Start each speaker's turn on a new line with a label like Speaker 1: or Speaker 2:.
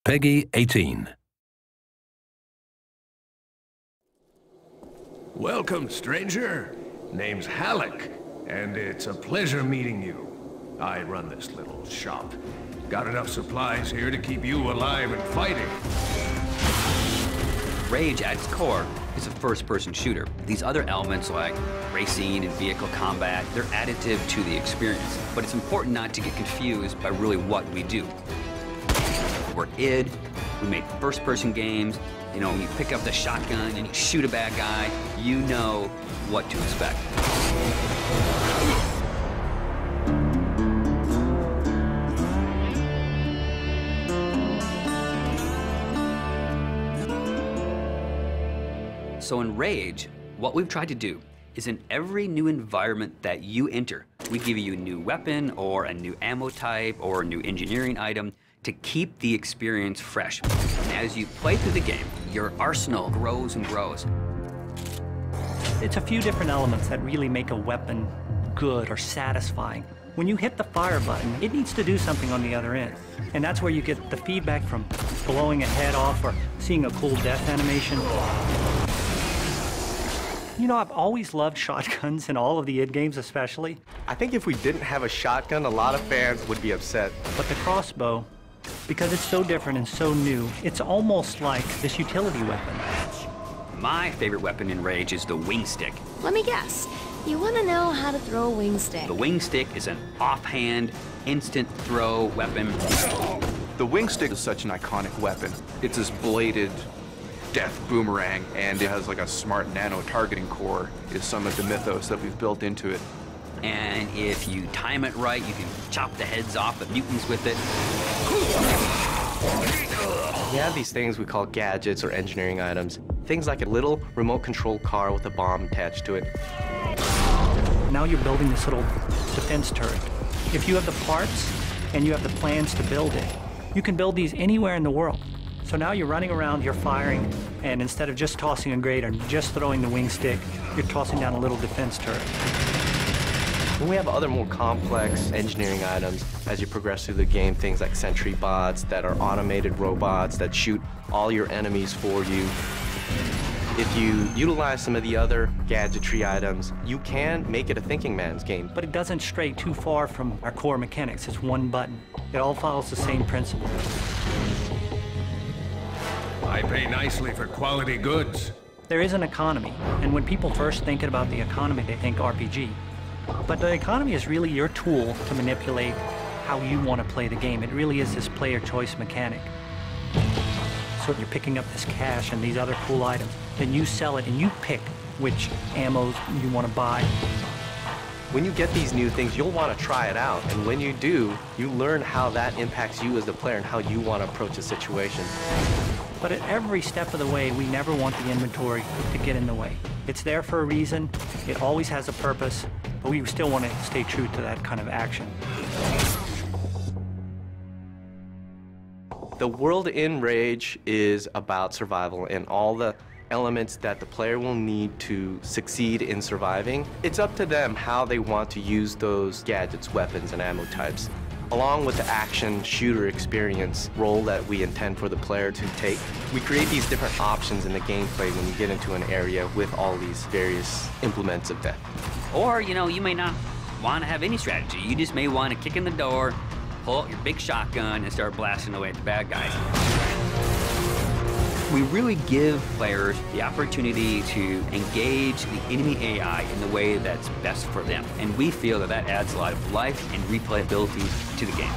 Speaker 1: Peggy 18.
Speaker 2: Welcome, stranger. Name's Halleck, and it's a pleasure meeting you. I run this little shop. Got enough supplies here to keep you alive and fighting.
Speaker 3: Rage, at its core, is a first-person shooter. These other elements like racing and vehicle combat, they're additive to the experience. But it's important not to get confused by really what we do. We're id, we make first-person games. You know, when you pick up the shotgun and you shoot a bad guy, you know what to expect. So in Rage, what we've tried to do is in every new environment that you enter, we give you a new weapon or a new ammo type or a new engineering item to keep the experience fresh. And as you play through the game, your arsenal grows and grows.
Speaker 4: It's a few different elements that really make a weapon good or satisfying. When you hit the fire button, it needs to do something on the other end. And that's where you get the feedback from blowing a head off or seeing a cool death animation. You know, I've always loved shotguns in all of the id games especially.
Speaker 5: I think if we didn't have a shotgun, a lot of fans would be upset.
Speaker 4: But the crossbow, because it's so different and so new, it's almost like this utility weapon.
Speaker 3: My favorite weapon in Rage is the wing stick.
Speaker 6: Let me guess. You want to know how to throw a wing stick.
Speaker 3: The wing stick is an offhand, instant throw weapon.
Speaker 7: The wing stick is such an iconic weapon. It's this bladed death boomerang, and it has like a smart nano targeting core is some of the mythos that we've built into it.
Speaker 3: And if you time it right, you can chop the heads off of mutants with it.
Speaker 5: We have these things we call gadgets or engineering items. Things like a little remote control car with a bomb attached to it.
Speaker 4: Now you're building this little defense turret. If you have the parts and you have the plans to build it, you can build these anywhere in the world. So now you're running around, you're firing, and instead of just tossing a grenade or just throwing the wing stick, you're tossing down a little defense turret.
Speaker 5: And we have other more complex engineering items as you progress through the game, things like sentry bots that are automated robots that shoot all your enemies for you. If you utilize some of the other gadgetry items, you can make it a thinking man's game.
Speaker 4: But it doesn't stray too far from our core mechanics. It's one button. It all follows the same principle.
Speaker 2: I pay nicely for quality goods.
Speaker 4: There is an economy, and when people first think about the economy, they think RPG. But the economy is really your tool to manipulate how you want to play the game. It really is this player choice mechanic. So you're picking up this cash and these other cool items, then you sell it and you pick which ammos you want to buy.
Speaker 5: When you get these new things, you'll want to try it out, and when you do, you learn how that impacts you as the player and how you want to approach a situation.
Speaker 4: But at every step of the way, we never want the inventory to get in the way. It's there for a reason, it always has a purpose, but we still want to stay true to that kind of action.
Speaker 5: The world in Rage is about survival and all the elements that the player will need to succeed in surviving. It's up to them how they want to use those gadgets, weapons, and ammo types. Along with the action shooter experience role that we intend for the player to take, we create these different options in the gameplay when you get into an area with all these various implements of death.
Speaker 3: Or, you know, you may not want to have any strategy. You just may want to kick in the door, pull out your big shotgun, and start blasting away at the bad guys. We really give players the opportunity to engage the enemy AI in the way that's best for them. And we feel that that adds a lot of life and replayability to the game.